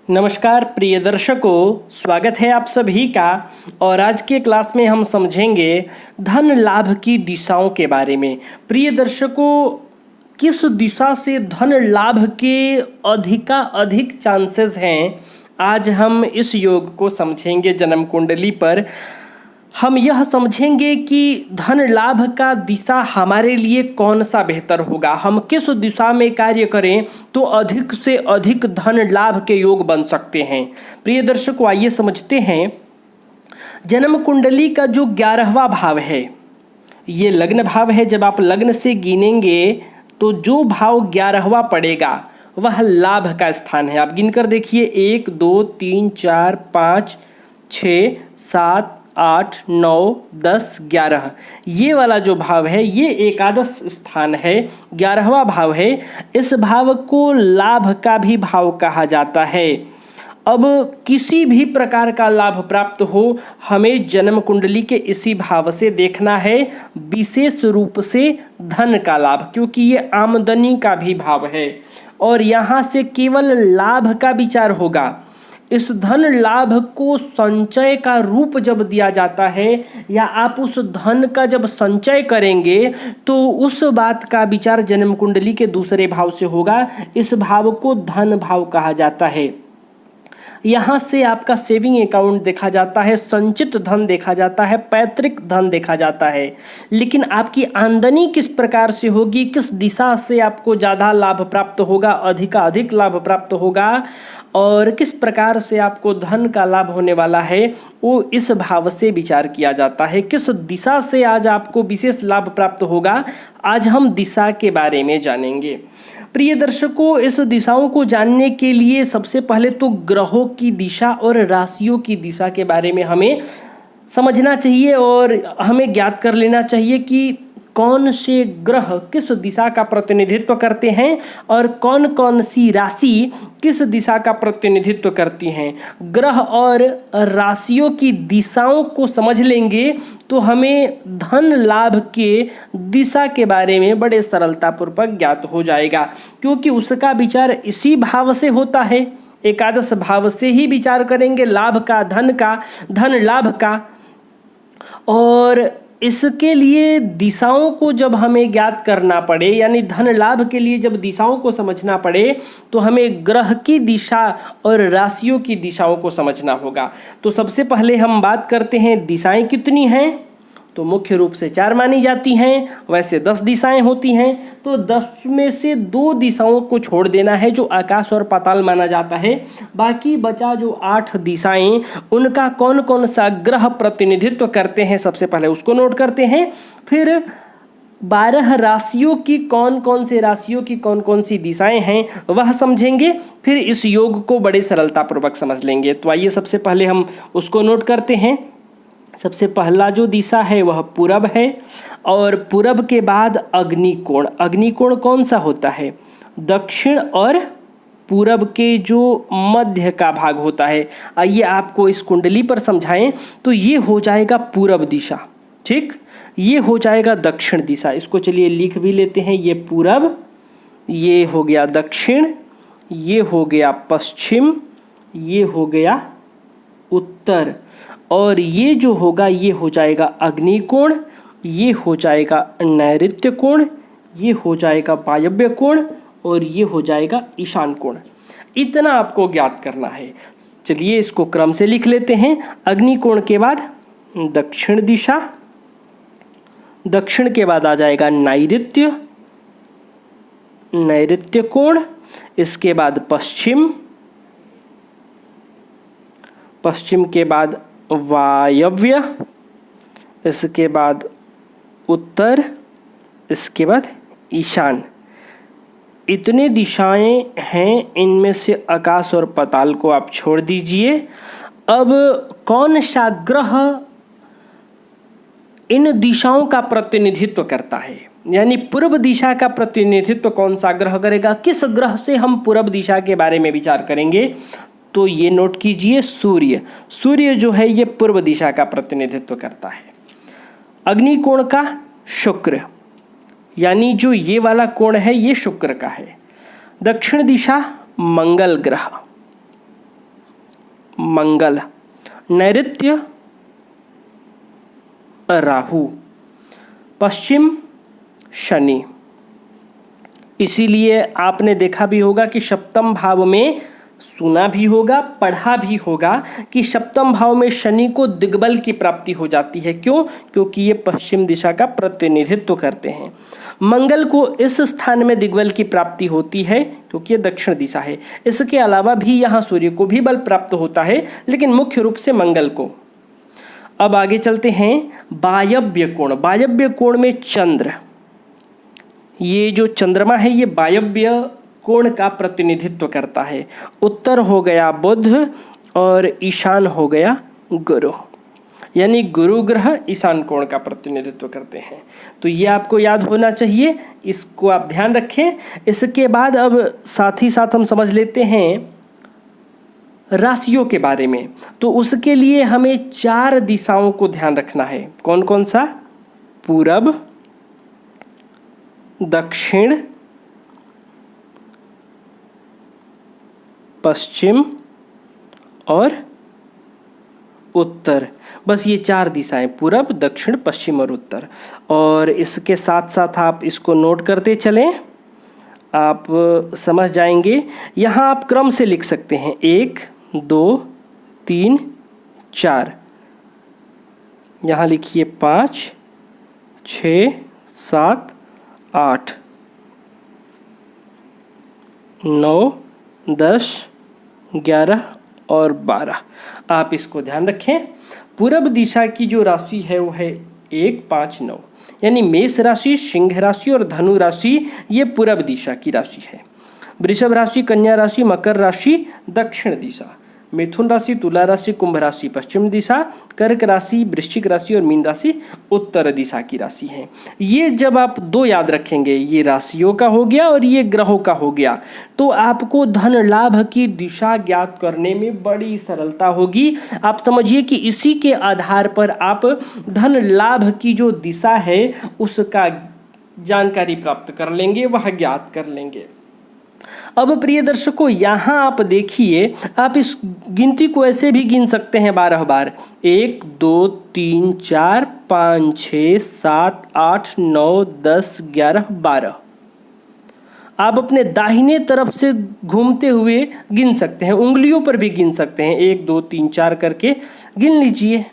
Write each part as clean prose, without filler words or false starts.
नमस्कार प्रिय दर्शकों, स्वागत है आप सभी का। और आज के क्लास में हम समझेंगे धन लाभ की दिशाओं के बारे में। प्रिय दर्शकों, किस दिशा से धन लाभ के अधिक चांसेस हैं, आज हम इस योग को समझेंगे। जन्म कुंडली पर हम यह समझेंगे कि धन लाभ का दिशा हमारे लिए कौन सा बेहतर होगा, हम किस दिशा में कार्य करें तो अधिक से अधिक धन लाभ के योग बन सकते हैं। प्रिय दर्शकों, आइए समझते हैं। जन्म कुंडली का जो 11वां भाव है, ये लग्न भाव है। जब आप लग्न से गिनेंगे तो जो भाव 11वां पड़ेगा वह लाभ का स्थान है। आप गिनकर देखिए, 1 2 3 4 5 6 7 8 9 10 11, ये वाला जो भाव है ये एकादश स्थान है, 11वां भाव है। इस भाव को लाभ का भी भाव कहा जाता है। अब किसी भी प्रकार का लाभ प्राप्त हो, हमें जन्म कुंडली के इसी भाव से देखना है, विशेष रूप से धन का लाभ, क्योंकि ये आमदनी का भी भाव है और यहाँ से केवल लाभ का विचार होगा। इस धन लाभ को संचय का रूप जब दिया जाता है या आप उस धन का जब संचय करेंगे तो उस बात का विचार जन्म कुंडली के दूसरे भाव से होगा। इस भाव को धन भाव कहा जाता है। यहाँ से आपका सेविंग अकाउंट देखा जाता है, संचित धन देखा जाता है, पैतृक धन देखा जाता है। लेकिन आपकी आमदनी किस प्रकार से होगी, किस दिशा से आपको ज़्यादा लाभ प्राप्त होगा, अधिक लाभ प्राप्त होगा और किस प्रकार से आपको धन का लाभ होने वाला है, वो इस भाव से विचार किया जाता है। किस दिशा से आज आपको विशेष लाभ प्राप्त होगा, आज हम दिशा के बारे में जानेंगे। प्रिय दर्शकों, इस दिशाओं को जानने के लिए सबसे पहले तो ग्रहों की दिशा और राशियों की दिशा के बारे में हमें समझना चाहिए और हमें ज्ञात कर लेना चाहिए कि कौन से ग्रह किस दिशा का प्रतिनिधित्व करते हैं और कौन कौन सी राशि किस दिशा का प्रतिनिधित्व करती हैं। ग्रह और राशियों की दिशाओं को समझ लेंगे तो हमें धन लाभ के दिशा के बारे में बड़े सरलतापूर्वक ज्ञात हो जाएगा, क्योंकि उसका विचार इसी भाव से होता है। एकादश भाव से ही विचार करेंगे लाभ का, धन लाभ का। और इसके लिए दिशाओं को जब हमें ज्ञात करना पड़े, यानी धन लाभ के लिए जब दिशाओं को समझना पड़े तो हमें ग्रह की दिशा और राशियों की दिशाओं को समझना होगा। तो सबसे पहले हम बात करते हैं दिशाएं कितनी हैं। तो मुख्य रूप से 4 मानी जाती हैं, वैसे 10 दिशाएं होती हैं। तो 10 में से 2 दिशाओं को छोड़ देना है जो आकाश और पाताल माना जाता है। बाकी बचा जो 8 दिशाएं, उनका कौन कौन सा ग्रह प्रतिनिधित्व करते हैं, सबसे पहले उसको नोट करते हैं। फिर 12 राशियों की कौन कौन सी दिशाएं हैं वह समझेंगे। फिर इस योग को बड़े सरलतापूर्वक समझ लेंगे। तो आइए सबसे पहले हम उसको नोट करते हैं। सबसे पहला जो दिशा है वह पूरब है और पूरब के बाद अग्निकोण। अग्निकोण कौन सा होता है? दक्षिण और पूरब के जो मध्य का भाग होता है। आइए आपको इस कुंडली पर समझाएं। तो ये हो जाएगा पूरब दिशा, ठीक। ये हो जाएगा दक्षिण दिशा। इसको चलिए लिख भी लेते हैं। ये पूरब, ये हो गया दक्षिण, ये हो गया पश्चिम, ये हो गया उत्तर और ये जो होगा ये हो जाएगा अग्निकोण, ये हो जाएगा नैऋत्य कोण, ये हो जाएगा वायव्य कोण और ये हो जाएगा ईशान कोण। इतना आपको ज्ञात करना है। चलिए इसको क्रम से लिख लेते हैं। अग्निकोण के बाद दक्षिण दिशा, दक्षिण के बाद आ जाएगा नैऋत्य कोण, इसके बाद पश्चिम, पश्चिम के बाद वायव्य, इसके बाद उत्तर, इसके बाद ईशान। इतने दिशाएं हैं, इनमें से आकाश और पाताल को आप छोड़ दीजिए। अब कौन सा ग्रह इन दिशाओं का प्रतिनिधित्व करता है, यानी पूर्व दिशा का प्रतिनिधित्व कौन सा ग्रह करेगा, किस ग्रह से हम पूर्व दिशा के बारे में विचार करेंगे। तो ये नोट कीजिए, सूर्य जो है ये पूर्व दिशा का प्रतिनिधित्व करता है। अग्निकोण का शुक्र, यानी जो ये वाला कोण है ये शुक्र का है। दक्षिण दिशा मंगल ग्रह, मंगल, नैऋत्य राहु, पश्चिम शनि। इसीलिए आपने देखा भी होगा कि सप्तम भाव में, सुना भी होगा, पढ़ा भी होगा कि सप्तम भाव में शनि को दिग्बल की प्राप्ति हो जाती है। क्यों? क्योंकि ये पश्चिम दिशा का प्रतिनिधित्व करते हैं। मंगल को इस स्थान में दिग्बल की प्राप्ति होती है क्योंकि ये दक्षिण दिशा है। इसके अलावा भी यहाँ सूर्य को भी बल प्राप्त होता है, लेकिन मुख्य रूप से मंगल को। अब आगे चलते हैं। वायव्य कोण, वायव्य कोण में चंद्र, ये जो चंद्रमा है ये वायव्य कोण का प्रतिनिधित्व करता है। उत्तर हो गया बुध और ईशान हो गया गुरु, यानी गुरु ग्रह ईशान कोण का प्रतिनिधित्व करते हैं। तो ये आपको याद होना चाहिए, इसको आप ध्यान रखें। इसके बाद अब साथ ही साथ हम समझ लेते हैं राशियों के बारे में। तो उसके लिए हमें 4 दिशाओं को ध्यान रखना है। कौन कौन सा? पूरब, दक्षिण, पश्चिम और उत्तर। बस ये 4 दिशाएं, पूरब, दक्षिण, पश्चिम और उत्तर। और इसके साथ साथ आप इसको नोट करते चलें, आप समझ जाएंगे। यहाँ आप क्रम से लिख सकते हैं 1 2 3 4। यहाँ लिखिए 5 6 7 8 9 10 11 और 12। आप इसको ध्यान रखें। पूरब दिशा की जो राशि है वो है 1 5 9, यानी मेष राशि, सिंह राशि और धनु राशि ये पूरब दिशा की राशि है। वृषभ राशि, कन्या राशि, मकर राशि दक्षिण दिशा, मिथुन राशि, तुला राशि, कुंभ राशि पश्चिम दिशा, कर्क राशि, वृश्चिक राशि और मीन राशि उत्तर दिशा की राशि है। ये जब आप 2 याद रखेंगे, ये राशियों का हो गया और ये ग्रहों का हो गया, तो आपको धन लाभ की दिशा ज्ञात करने में बड़ी सरलता होगी। आप समझिए कि इसी के आधार पर आप धन लाभ की जो दिशा है उसका जानकारी प्राप्त कर लेंगे, वह ज्ञात कर लेंगे। अब प्रिय दर्शकों, यहाँ आप देखिए, आप इस गिनती को ऐसे भी गिन सकते हैं 12 बार। 1 2 3 4 5 6 7 8 9 10 11 12। आप अपने दाहिने तरफ से घूमते हुए गिन सकते हैं, उंगलियों पर भी गिन सकते हैं। 1 2 3 4 करके गिन लीजिए।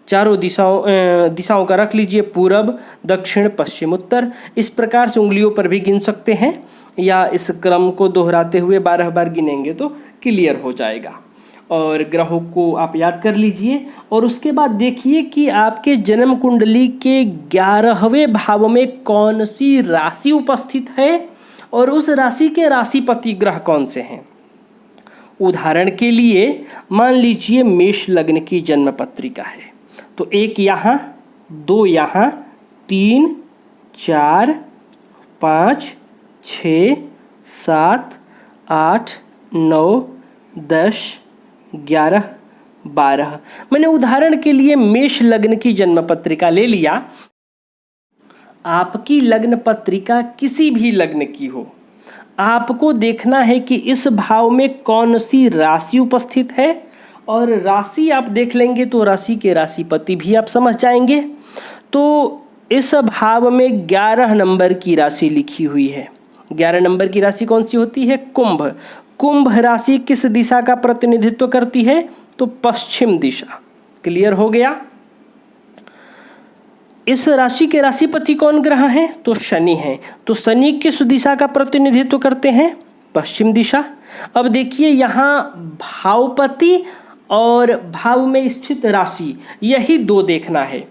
चारों दिशाओं का रख लीजिए, पूरब, दक्षिण, पश्चिम, उत्तर। इस प्रकार से उंगलियों पर भी गिन सकते हैं, या इस क्रम को दोहराते हुए 12 बार गिनेंगे तो क्लियर हो जाएगा। और ग्रहों को आप याद कर लीजिए। और उसके बाद देखिए कि आपके जन्म कुंडली के 11वें भाव में कौन सी राशि उपस्थित है और उस राशि के राशिपति ग्रह कौन से हैं। उदाहरण के लिए मान लीजिए मेष लग्न की जन्म पत्रिका है, तो 1 यहाँ, 2 यहाँ, 3 4 5 6 7 8 9 10 11 12। मैंने उदाहरण के लिए मेष लग्न की जन्म पत्रिका ले लिया। आपकी लग्न पत्रिका किसी भी लग्न की हो, आपको देखना है कि इस भाव में कौन सी राशि उपस्थित है, और राशि आप देख लेंगे तो राशि के राशिपति भी आप समझ जाएंगे। तो इस भाव में 11 नंबर की राशि लिखी हुई है। 11 नंबर की राशि कौन सी होती है? कुंभ। कुंभ राशि किस दिशा का प्रतिनिधित्व करती है? तो पश्चिम दिशा। क्लियर हो गया। इस राशि के राशिपति कौन ग्रह हैं? तो शनि हैं। तो शनि किस दिशा का प्रतिनिधित्व करते हैं? पश्चिम दिशा। अब देखिए यहाँ भावपति और भाव में स्थित राशि, यही 2 देखना है।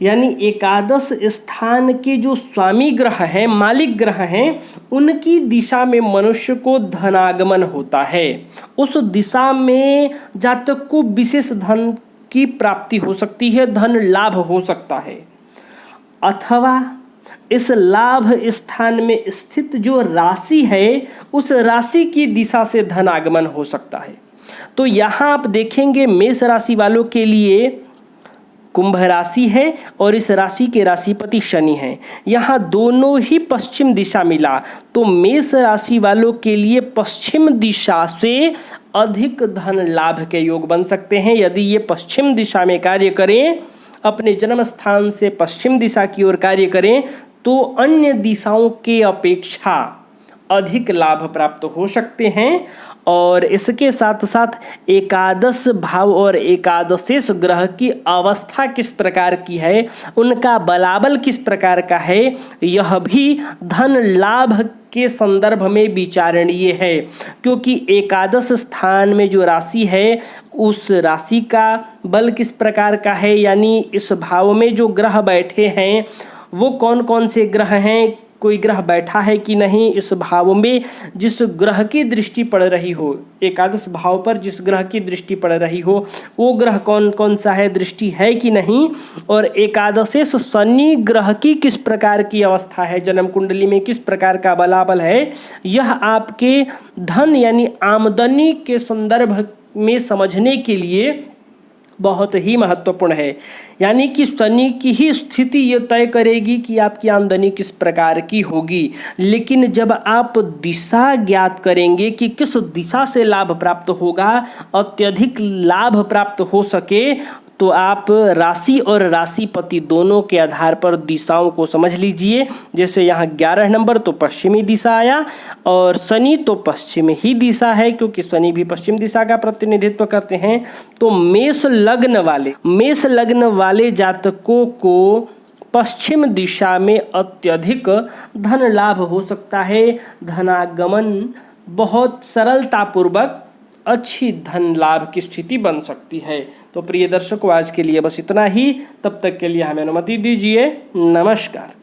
यानी एकादश स्थान के जो स्वामी ग्रह हैं, मालिक ग्रह हैं, उनकी दिशा में मनुष्य को धनागमन होता है। उस दिशा में जातक को विशेष धन की प्राप्ति हो सकती है, धन लाभ हो सकता है। अथवा इस लाभ स्थान में स्थित जो राशि है, उस राशि की दिशा से धनागमन हो सकता है। तो यहाँ आप देखेंगे मेष राशि वालों के लिए कुंभ राशि है और इस राशि के राशिपति शनि हैं। यहाँ दोनों ही पश्चिम दिशा मिला तो मेष राशि वालों के लिए पश्चिम दिशा से अधिक धन लाभ के योग बन सकते हैं। यदि ये पश्चिम दिशा में कार्य करें, अपने जन्म स्थान से पश्चिम दिशा की ओर कार्य करें, तो अन्य दिशाओं के अपेक्षा अधिक लाभ प्राप्त हो सकते हैं। और इसके साथ साथ एकादश भाव और एकादशेश ग्रह की अवस्था किस प्रकार की है, उनका बलाबल किस प्रकार का है, यह भी धन लाभ के संदर्भ में विचारणीय है। क्योंकि एकादश स्थान में जो राशि है उस राशि का बल किस प्रकार का है, यानी इस भाव में जो ग्रह बैठे हैं वो कौन कौन से ग्रह हैं, कोई ग्रह बैठा है कि नहीं, इस भाव में जिस ग्रह की दृष्टि पड़ रही हो, एकादश भाव पर जिस ग्रह की दृष्टि पड़ रही हो वो ग्रह कौन कौन सा है, दृष्टि है कि नहीं, और एकादशेश शनि ग्रह की किस प्रकार की अवस्था है, जन्म कुंडली में किस प्रकार का बलाबल है, यह आपके धन यानी आमदनी के संदर्भ में समझने के लिए बहुत ही महत्वपूर्ण है। यानी कि शनि की ही स्थिति ये तय करेगी कि आपकी आमदनी किस प्रकार की होगी। लेकिन जब आप दिशा ज्ञात करेंगे कि किस दिशा से लाभ प्राप्त होगा, अत्यधिक लाभ प्राप्त हो सके, तो आप राशि और राशिपति दोनों के आधार पर दिशाओं को समझ लीजिए। जैसे यहाँ 11 नंबर तो पश्चिमी दिशा आया और शनि तो पश्चिम ही दिशा है, क्योंकि शनि भी पश्चिम दिशा का प्रतिनिधित्व करते हैं। तो मेष लग्न वाले जातकों को पश्चिम दिशा में अत्यधिक धन लाभ हो सकता है। धनागमन बहुत सरलतापूर्वक अच्छी धन लाभ की स्थिति बन सकती है। तो प्रिय दर्शकों, आज के लिए बस इतना ही। तब तक के लिए हमें अनुमति दीजिए। नमस्कार।